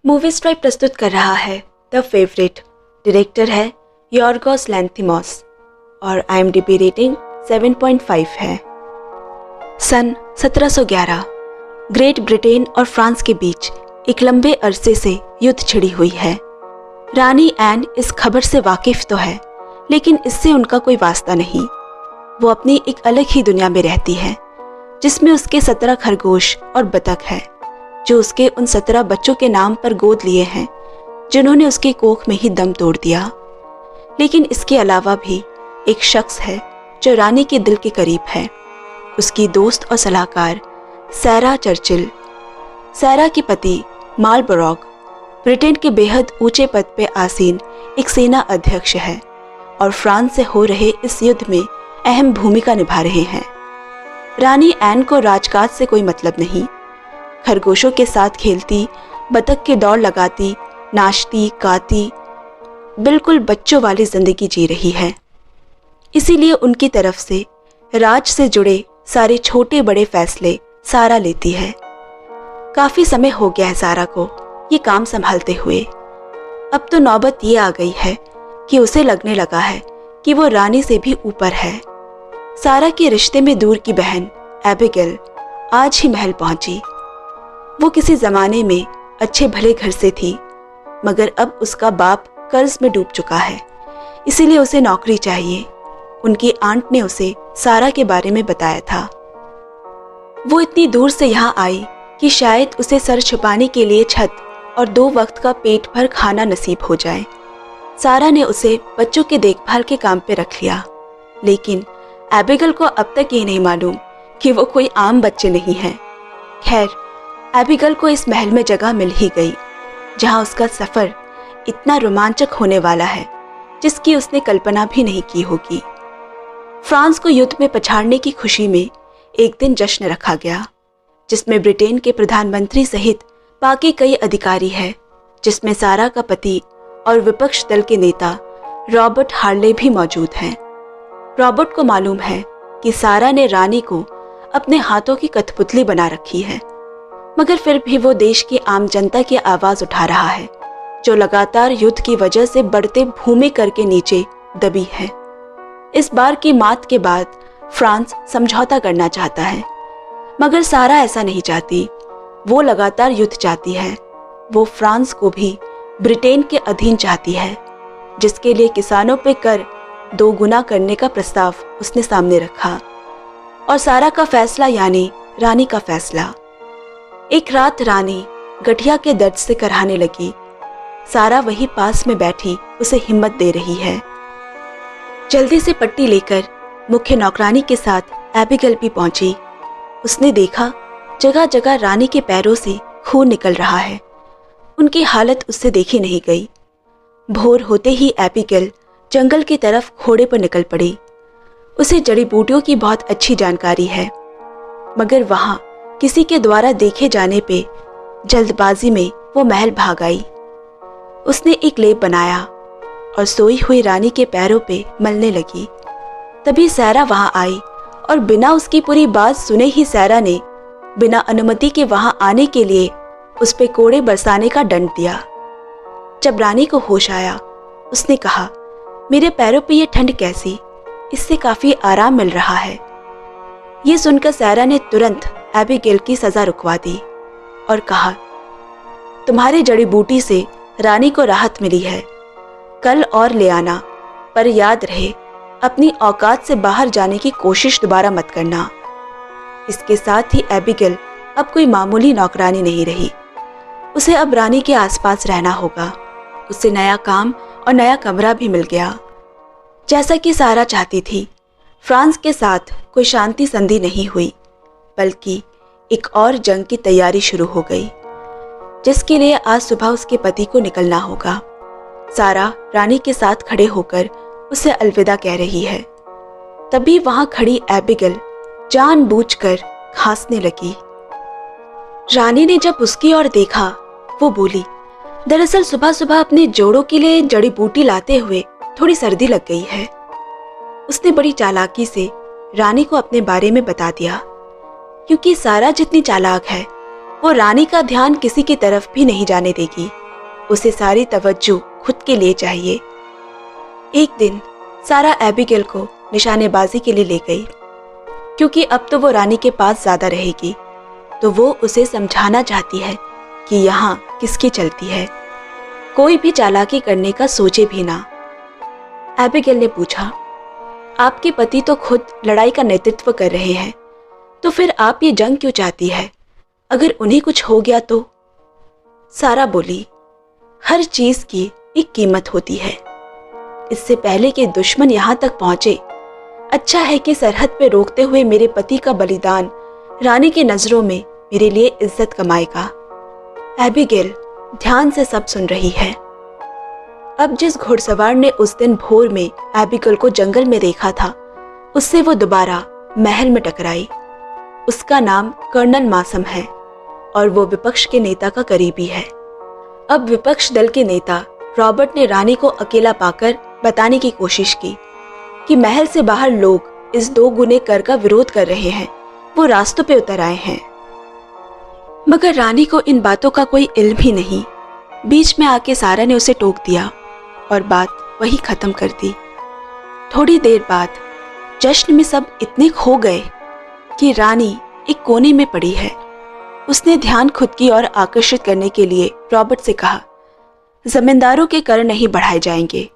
Movie stripe प्रस्तुत कर रहा है द फेवरेट। डायरेक्टर है यॉर्गोस लैंथिमोस और IMDb रेटिंग 7.5 है। सन 1711 ग्रेट ब्रिटेन और फ्रांस के बीच एक लंबे अरसे से युद्ध छिड़ी हुई है। रानी एन इस खबर से वाकिफ तो है, लेकिन इससे उनका कोई वास्ता नहीं। वो अपनी एक अलग ही दुनिया में रहती है, जिसमें उसके 17 खरगोश और बतख है, जो उसके उन 17 बच्चों के नाम पर गोद लिए हैं, जिन्होंने उसके कोख में ही दम तोड़ दिया। लेकिन इसके अलावा भी एक शख्स है जो रानी के दिल के करीब है, उसकी दोस्त और सलाहकार सैरा चर्चिल। सैरा के पति मार्लबोरो ब्रिटेन के बेहद ऊंचे पद पे आसीन एक सेना अध्यक्ष है और फ्रांस से हो रहे इस युद्ध में अहम भूमिका निभा रहे हैं। रानी एन को राजकाज से कोई मतलब नहीं। खरगोशों के साथ खेलती, बतख के दौड़ लगाती, नाचती, गाती, बिल्कुल बच्चों वाली जिंदगी जी रही है। इसीलिए उनकी तरफ से राज से जुड़े सारे छोटे बड़े फैसले सारा लेती है। काफी समय हो गया है सारा को ये काम संभालते हुए। अब तो नौबत ये आ गई है कि उसे लगने लगा है कि वो रानी से भी ऊपर है। सारा के रिश्ते में दूर की बहन एबिगेल आज ही महल पहुंची। वो किसी जमाने में अच्छे भले घर से थी, मगर अब उसका बाप कर्ज में डूब चुका है, इसीलिए उसे नौकरी चाहिए। उनकी आंट ने उसे सारा के बारे में बताया था। वो इतनी दूर से यहाँ आई कि शायद उसे सर छुपाने के लिए छत और 2 वक्त का पेट भर खाना नसीब हो जाए। सारा ने उसे बच्चों के देखभाल के काम पे रख लिया, लेकिन एबिगेल को अब तक ये नहीं मालूम कि वो कोई आम बच्चे नहीं है। खैर, एबिगेल को इस महल में जगह मिल ही गई, जहां उसका सफर इतना रोमांचक होने वाला है जिसकी उसने कल्पना भी नहीं की होगी। फ्रांस को युद्ध में पछाड़ने की खुशी में एक दिन जश्न रखा गया, जिसमें ब्रिटेन के प्रधानमंत्री सहित बाकी कई अधिकारी हैं, जिसमें सारा का पति और विपक्ष दल के नेता रॉबर्ट हार्ले भी मौजूद हैं। रॉबर्ट को मालूम है कि सारा ने रानी को अपने हाथों की कठपुतली बना रखी है, मगर फिर भी वो देश की आम जनता की आवाज उठा रहा है, जो लगातार युद्ध की वजह से बढ़ते भूमि कर के नीचे दबी है। इस बार की मात के बाद फ्रांस समझौता करना चाहता है, मगर सारा ऐसा नहीं चाहती। वो लगातार युद्ध चाहती है। वो फ्रांस को भी ब्रिटेन के अधीन चाहती है, जिसके लिए किसानों पे कर 2 गुना करने का प्रस्ताव उसने सामने रखा। और सारा का फैसला यानी रानी का फैसला। एक रात रानी गठिया के दर्द से कराहने लगी। सारा वही पास में बैठी उसे हिम्मत दे रही है। जल्दी से पट्टी लेकर मुख्य नौकरानी के साथ एबिगेल भी पहुंची। उसने देखा जगह जगह रानी के पैरों से खून निकल रहा है। उनकी हालत उससे देखी नहीं गई। भोर होते ही एबिगेल जंगल की तरफ घोड़े पर निकल पड़ी। उसे जड़ी बूटियों की बहुत अच्छी जानकारी है, मगर वहां किसी के द्वारा देखे जाने पे जल्दबाजी में वो महल भाग आई। उसने एक लेप बनाया और सोई हुई रानी के पैरों पे मलने लगी। तभी सैरा वहां आई और बिना उसकी पूरी बात सुने ही सैरा ने बिना अनुमति के वहां आने के लिए उस पे कोड़े बरसाने का दंड दिया। जब रानी को होश आया, उसने कहा, मेरे पैरों पे ये ठंड कैसी? इससे काफी आराम मिल रहा है। ये सुनकर सैरा ने तुरंत एबिगेल की सजा रुकवा दी और कहा, तुम्हारी जड़ी बूटी से रानी को राहत मिली है, कल और ले आना, पर याद रहे अपनी औकात से बाहर जाने की कोशिश दोबारा मत करना। इसके साथ ही एबिगेल अब कोई मामूली नौकरानी नहीं रही। उसे अब रानी के आसपास रहना होगा। उसे नया काम और नया कमरा भी मिल गया। जैसा कि सारा चाहती थी, फ्रांस के साथ कोई शांति संधि नहीं हुई, बल्कि एक और जंग की तैयारी शुरू हो गई, जिसके लिए आज सुबह उसके पति को निकलना होगा। सारा रानी के साथ खड़े होकर उसे अलविदा कह रही है। तभी वहां खड़ी एबिगेल जानबूझकर खांसने लगी। रानी ने जब उसकी ओर देखा, वो बोली, दरअसल सुबह सुबह अपने जोड़ों के लिए जड़ी बूटी लाते हुए थोड़ी सर्दी लग गई है। उसने बड़ी चालाकी से रानी को अपने बारे में बता दिया, क्योंकि सारा जितनी चालाक है वो रानी का ध्यान किसी की तरफ भी नहीं जाने देगी। उसे सारी तवज्जो खुद के लिए चाहिए। एक दिन सारा एबिगेल को निशानेबाजी के लिए ले गई, क्योंकि अब तो वो रानी के पास ज्यादा रहेगी। तो वो उसे समझाना चाहती है कि यहाँ किसकी चलती है, कोई भी चालाकी करने का सोचे भी ना। एबिगेल ने पूछा, आपके पति तो खुद लड़ाई का नेतृत्व कर रहे हैं, तो फिर आप ये जंग क्यों चाहती है? अगर उन्हें कुछ हो गया तो? सारा बोली, हर चीज की एक कीमत होती है। इससे पहले कि दुश्मन यहाँ तक पहुंचे, अच्छा है कि सरहद पे रोकते हुए मेरे पति का बलिदान रानी की नजरों में मेरे लिए इज्जत कमाएगा। एबिगेल ध्यान से सब सुन रही है। अब जिस घुड़सवार ने उस दिन भोर में एबिगेल को जंगल में देखा था, उससे वो दोबारा महल में टकराई। उसका नाम कर्नल मासम है और वो विपक्ष के नेता का करीबी है। अब विपक्ष दल के नेता रॉबर्ट ने रानी को अकेला पाकर बताने की कोशिश की कि महल से बाहर लोग इस 2 गुने कर का विरोध कर रहे हैं, वो रास्तों पे उतर आए हैं। मगर रानी को इन बातों का कोई इल्म ही नहीं। बीच में आके सारा ने उसे टोक दिया और बात वही खत्म कर दी। थोड़ी देर बाद जश्न में सब इतने खो गए कि रानी एक कोने में पड़ी है। उसने ध्यान खुद की ओर आकर्षित करने के लिए रॉबर्ट से कहा, जमींदारों के कर नहीं बढ़ाए जाएंगे।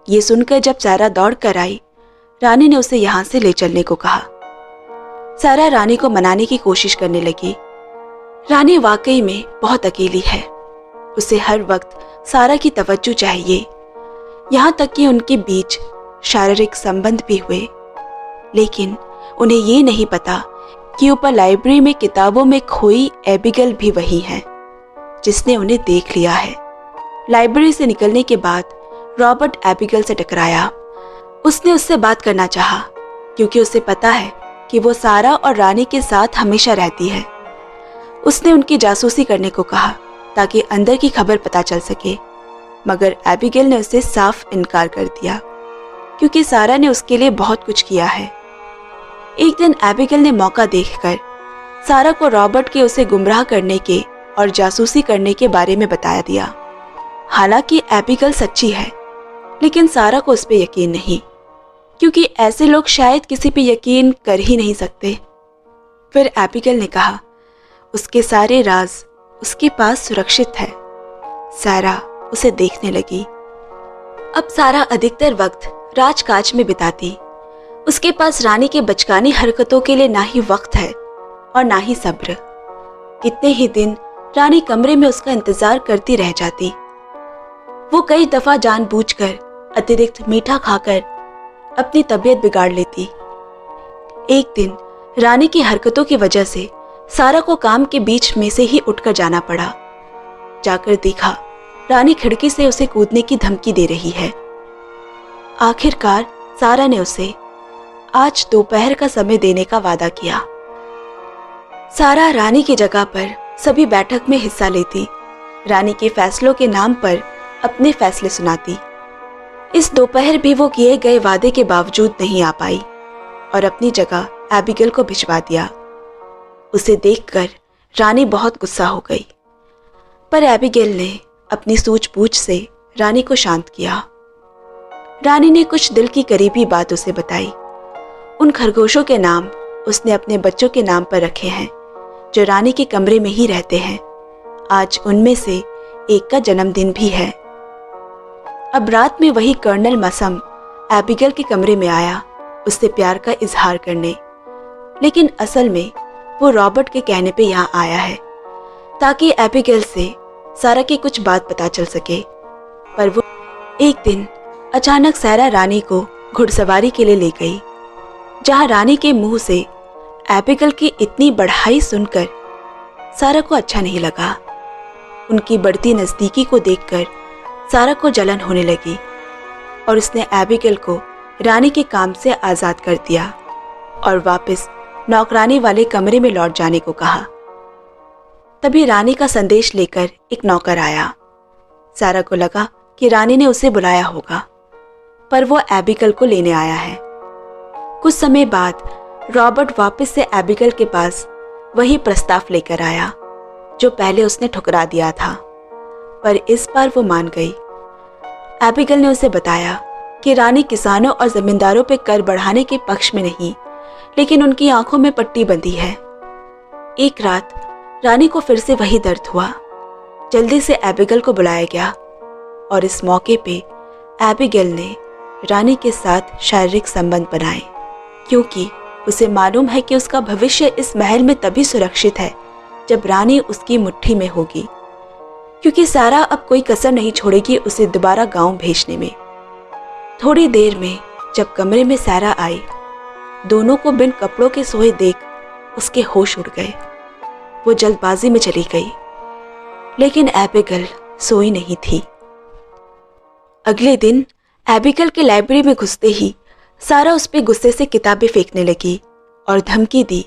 ये सुनकर जब सारा दौड़ कर आई, रानी ने उसे यहां से ले चलने को कहा। सारा रानी को मनाने की कोशिश करने लगी। रानी वाकई में बहुत अकेली है। उसे हर वक्त सारा की तवज्जो चाहिए। यहाँ तक कि उनके बीच शारीरिक संबंध भी हुए, लेकिन उन्हें ये नहीं पता कि ऊपर लाइब्रेरी में किताबों में खोई एबिगेल भी वही है जिसने उन्हें देख लिया है। लाइब्रेरी से निकलने के बाद रॉबर्ट एबिगेल से टकराया। उसने उससे बात करना चाहा, क्योंकि उसे पता है कि वो सारा और रानी के साथ हमेशा रहती है। उसने उनकी जासूसी करने को कहा ताकि अंदर की खबर पता चल सके, मगर एबिगेल ने उसे साफ इनकार कर दिया, क्योंकि सारा ने उसके लिए बहुत कुछ किया है। एक दिन एबिगेल ने मौका देखकर सारा को रॉबर्ट के उसे गुमराह करने के और जासूसी करने के बारे में बता दिया। हालांकि एबिगेल सच्ची है, लेकिन सारा को उस पर यकीन नहीं, क्योंकि ऐसे लोग शायद किसी पे यकीन कर ही नहीं सकते। फिर एबिगेल ने कहा, उसके सारे राज उसके पास सुरक्षित है। सारा उसे देखने लगी। अब सारा अधिकतर वक्त राजकाज में बिताती। उसके पास रानी के बचकानी हरकतों के लिए ना ही वक्त है और ना ही सब्र। कितने ही दिन रानी कमरे में उसका इंतजार करती रह जाती। वो कई दफा जानबूझकर अतिरिक्त मीठा खाकर अपनी तबीयत बिगाड़ लेती। एक दिन रानी की हरकतों की वजह से सारा को काम के बीच में से ही उठकर जाना पड़ा। जाकर देखा, रानी खिड़की से उसे कूदने की धमकी दे रही है। आखिरकार सारा ने उसे आज दोपहर का समय देने का वादा किया। सारा रानी की जगह पर सभी बैठक में हिस्सा लेती, रानी के फैसलों के नाम पर अपने फैसले सुनाती। इस दोपहर भी वो किए गए वादे के बावजूद नहीं आ पाई और अपनी जगह एबिगेल को भिजवा दिया। उसे देखकर रानी बहुत गुस्सा हो गई, पर एबिगेल ने अपनी सूझबूझ से रानी को शांत किया। रानी ने कुछ दिल की करीबी बात उसे बताई। उन खरगोशों के नाम उसने अपने बच्चों के नाम पर रखे हैं जो रानी के कमरे में ही रहते हैं। आज उनमें से एक का जन्मदिन भी है। अब रात में वही कर्नल मसम एबिगेल के कमरे में आया उससे प्यार का इजहार करने, लेकिन असल में वो रॉबर्ट के कहने पे यहाँ आया है ताकि एबिगेल से सारा की कुछ बात पता चल सके। पर वो एक दिन अचानक सारा रानी को घुड़सवारी के लिए ले गई, जहाँ रानी के मुंह से एबिगेल की इतनी बढ़ाई सुनकर सारा को अच्छा नहीं लगा। उनकी बढ़ती नज़दीकी को देखकर सारा को जलन होने लगी और उसने एबिगेल को रानी के काम से आज़ाद कर दिया और वापस नौकरानी वाले कमरे में लौट जाने को कहा। तभी रानी का संदेश लेकर एक नौकर आया। सारा को लगा कि रानी ने उसे बुलाया होगा, पर वो एबिगेल को लेने आया है। कुछ समय बाद रॉबर्ट वापस से एबिगेल के पास वही प्रस्ताव लेकर आया जो पहले उसने ठुकरा दिया था, पर इस बार वो मान गई। एबिगेल ने उसे बताया कि रानी किसानों और जमींदारों पे कर बढ़ाने के पक्ष में नहीं, लेकिन उनकी आंखों में पट्टी बंधी है। एक रात रानी को फिर से वही दर्द हुआ। जल्दी से एबिगेल को बुलाया गया और इस मौके पे एबिगेल ने रानी के साथ शारीरिक संबंध बनाए, क्योंकि उसे मालूम है कि उसका भविष्य इस महल में तभी सुरक्षित है जब रानी उसकी मुट्ठी में होगी, क्योंकि सारा अब कोई कसर नहीं छोड़ेगी उसे दोबारा गांव भेजने में। थोड़ी देर में जब कमरे में सारा आई, दोनों को बिन कपड़ों के सोए देख उसके होश उड़ गए। वो जल्दबाजी में चली गई, लेकिन एबिगेल सोई नहीं थी। अगले दिन एबिगेल के लाइब्रेरी में घुसते ही सारा उस पे गुस्से से किताबें फेंकने लगी और धमकी दी,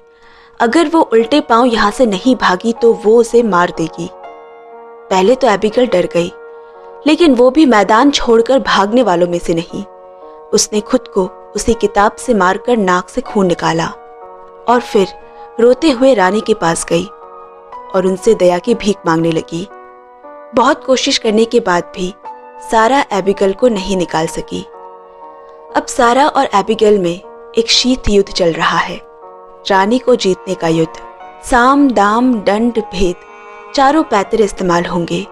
अगर वो उल्टे पांव यहाँ से नहीं भागी तो वो उसे मार देगी। पहले तो एबिगेल डर गई, लेकिन वो भी मैदान छोड़कर भागने वालों में से नहीं। उसने खुद को उसी किताब से मारकर नाक से खून निकाला और फिर रोते हुए रानी के पास गई और उनसे दया की भीख मांगने लगी। बहुत कोशिश करने के बाद भी सारा एबिगेल को नहीं निकाल सकी। अब सारा और एबिगेल में एक शीत युद्ध चल रहा है, रानी को जीतने का युद्ध। साम दाम दंड भेद चारों पैतरे इस्तेमाल होंगे।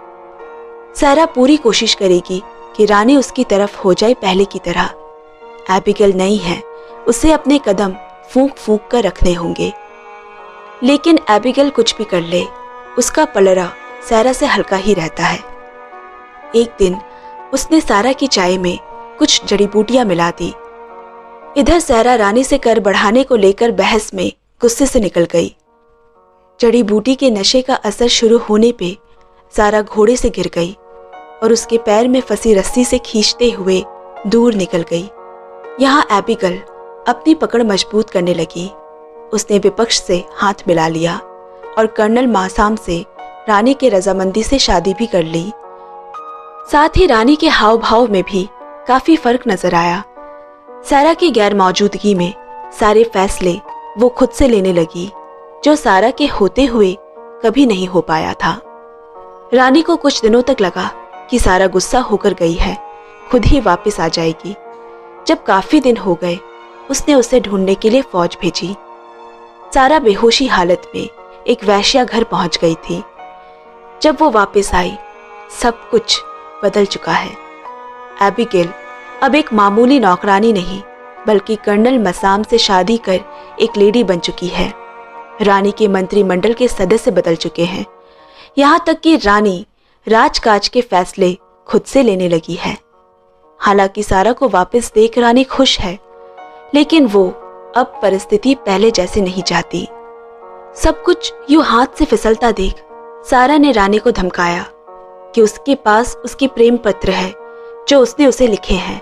सारा पूरी कोशिश करेगी कि रानी उसकी तरफ हो जाए पहले की तरह। एबिगेल नहीं है, उसे अपने कदम फूंक फूंक कर रखने होंगे। लेकिन एबिगेल कुछ भी कर ले, उसका पलड़ा सारा से हल्का ही रहता है। एक दिन उसने सारा की चाय में कुछ जड़ी बूटियां मिला दी। इधर सारा रानी से कर बढ़ाने को लेकर बहस में गुस्से से निकल गई। जड़ी बूटी के नशे का असर शुरू होने पे सारा घोड़े से गिर गई और उसके पैर में फंसी रस्सी से खींचते हुए दूर निकल गई। यहाँ एबिगेल अपनी पकड़ मजबूत करने लगी। उसने विपक्ष से हाथ मिला लिया और कर्नल मासाम से रानी के रजामंदी से शादी भी कर ली। साथ ही रानी के हाव भाव में भी काफी फर्क नजर आया। सारा की गैर मौजूदगी में सारे फैसले वो खुद से लेने लगी, जो सारा के होते हुए कभी नहीं हो पाया था। रानी को कुछ दिनों तक लगा कि सारा गुस्सा होकर गई है, खुद ही वापस आ जाएगी। जब काफी दिन हो गए, उसने उसे ढूंढने के लिए फौज भेजी। सारा बेहोशी हालत में एक वेश्या घर पहुंच गई थी। जब वो वापस आई, सब कुछ बदल चुका है। एबिगेल अब एक मामूली नौकरानी नहीं, बल्कि कर्नल मसाम से शादी कर एक लेडी बन चुकी है। रानी के मंत्रिमंडल के सदस्य बदल चुके हैं, यहाँ तक कि रानी राजकाज के फैसले खुद से लेने लगी है। हालांकि सारा को वापस देख रानी खुश है, लेकिन वो अब परिस्थिति पहले जैसे नहीं चाहती। सब कुछ यूं हाथ से फिसलता देख सारा ने रानी को धमकाया कि उसके पास उसके प्रेम पत्र है जो उसने उसे लिखे हैं।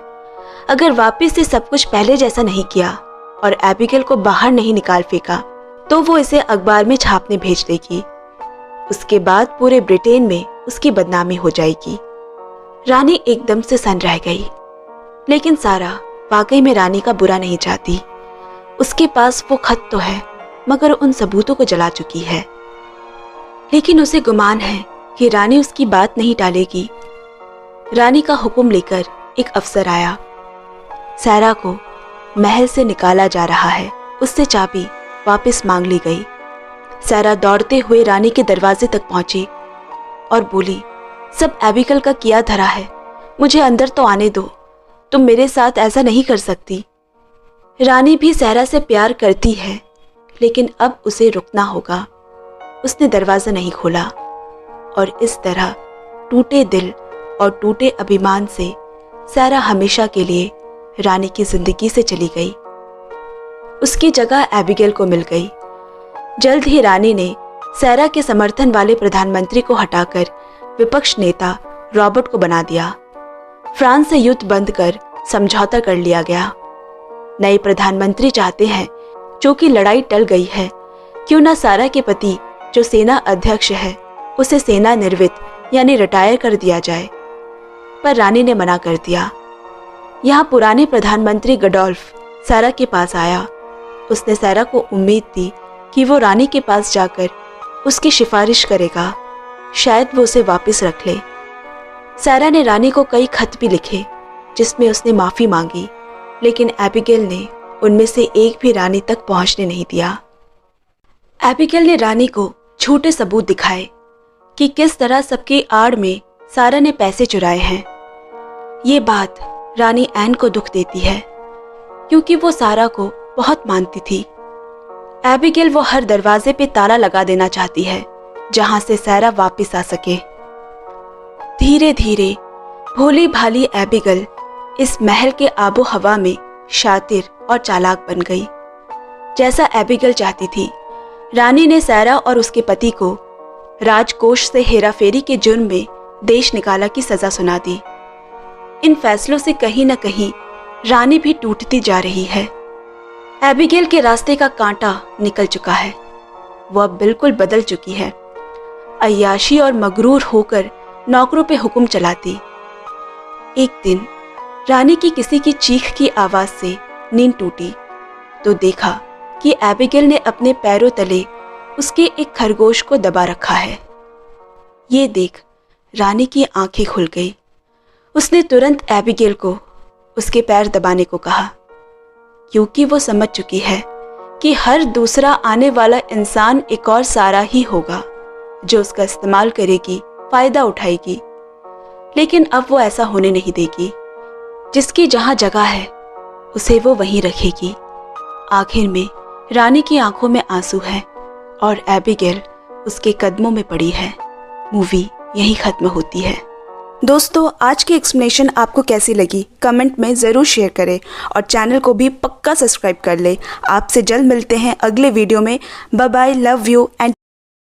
अगर वापस से सब कुछ पहले जैसा नहीं किया और एबिगेल को बाहर नहीं निकाल फेंका, तो वो इसे अखबार में छापने भेज देगी। उसके बाद पूरे ब्रिटेन में उसकी बदनामी हो जाएगी। रानी एकदम से सन्न रह गई, लेकिन सारा वाकई में रानी का बुरा नहीं चाहती। उसके पास वो खत तो है, मगर उन सबूतों को जला चुकी है। लेकिन उसे गुमान है कि रानी उसकी बात नहीं टालेगी। रानी का हुक्म लेकर एक अफसर आया। सारा को महल से निकाला जा रहा है, उससे चाबी वापस मांग ली गई। सारा दौड़ते हुए रानी के दरवाजे तक पहुंची और बोली, सब एबिगेल का किया धरा है, मुझे अंदर तो आने दो, तुम मेरे साथ ऐसा नहीं कर सकती। रानी भी सारा से प्यार करती है, लेकिन अब उसे रुकना होगा। उसने दरवाजा नहीं खोला और इस तरह टूटे दिल और टूटे अभिमान से सारा हमेशा के लिए रानी की जिंदगी से चली गई। उसकी जगह एबिगेल को मिल गई। जल्द ही रानी ने सारा के समर्थन वाले प्रधानमंत्री को हटाकर विपक्ष नेता रॉबर्ट को बना दिया। फ्रांस से युद्ध बंद कर समझौता कर लिया गया। नए प्रधानमंत्री चाहते हैं, जो कि लड़ाई टल गई है, क्यों ना सारा के पति जो सेना अध्यक्ष है उसे सेना निर्वृत्त यानी रिटायर कर दिया जाए, पर रानी ने मना कर दिया। यहाँ पुराने प्रधानमंत्री गडोल्फ सारा के पास आया। उसने सारा को उम्मीद दी कि वो रानी के पास जाकर उसकी सिफारिश करेगा, शायद वो उसे वापस रख ले। सारा ने रानी को कई खत भी लिखे जिसमें उसने माफ़ी मांगी, लेकिन एबिगेल ने उनमें से एक भी रानी तक पहुंचने नहीं दिया। एबिगेल ने रानी को झूठे सबूत दिखाए कि किस तरह सबकी आड़ में सारा ने पैसे चुराए हैं। ये बात रानी ऐन को दुख देती है क्योंकि वो सारा को बहुत मानती थी। एबिगेल वो हर दरवाजे पे ताला लगा देना चाहती है जहां से सारा वापस आ सके। धीरे धीरे भोली भाली एबिगेल इस महल के आबो हवा में शातिर और चालाक बन गई। जैसा एबिगेल चाहती थी, रानी ने सारा और उसके पति को राजकोष से हेराफेरी के जुर्म में देश निकाला की सजा सुना दी। इन फैसलों से कहीं न कहीं रानी भी टूटती जा रही है। एबिगेल के रास्ते का कांटा निकल चुका है। वो अब बिल्कुल बदल चुकी है। अय्याशी और मगरूर होकर नौकरों पे हुक्म चलाती। एक दिन रानी की किसी की चीख की आवाज से नींद टूटी तो देखा कि एबिगेल ने अपने पैरों तले उसके एक खरगोश को दबा रखा है। ये देख रानी की आंखें खुल गई। उसने तुरंत एबिगेल को उसके पैर दबाने को कहा, क्योंकि वो समझ चुकी है कि हर दूसरा आने वाला इंसान एक और सारा ही होगा जो उसका इस्तेमाल करेगी, फायदा उठाएगी। लेकिन अब वो ऐसा होने नहीं देगी। जिसकी जहां जगह है उसे वो वहीं रखेगी। आखिर में रानी की आंखों में आंसू है और एबिगेल उसके कदमों में पड़ी है। मूवी यहीं खत्म होती है। दोस्तों, आज की एक्सप्लेनेशन आपको कैसी लगी कमेंट में ज़रूर शेयर करें और चैनल को भी पक्का सब्सक्राइब कर ले। आपसे जल्द मिलते हैं अगले वीडियो में। Bye bye, love you and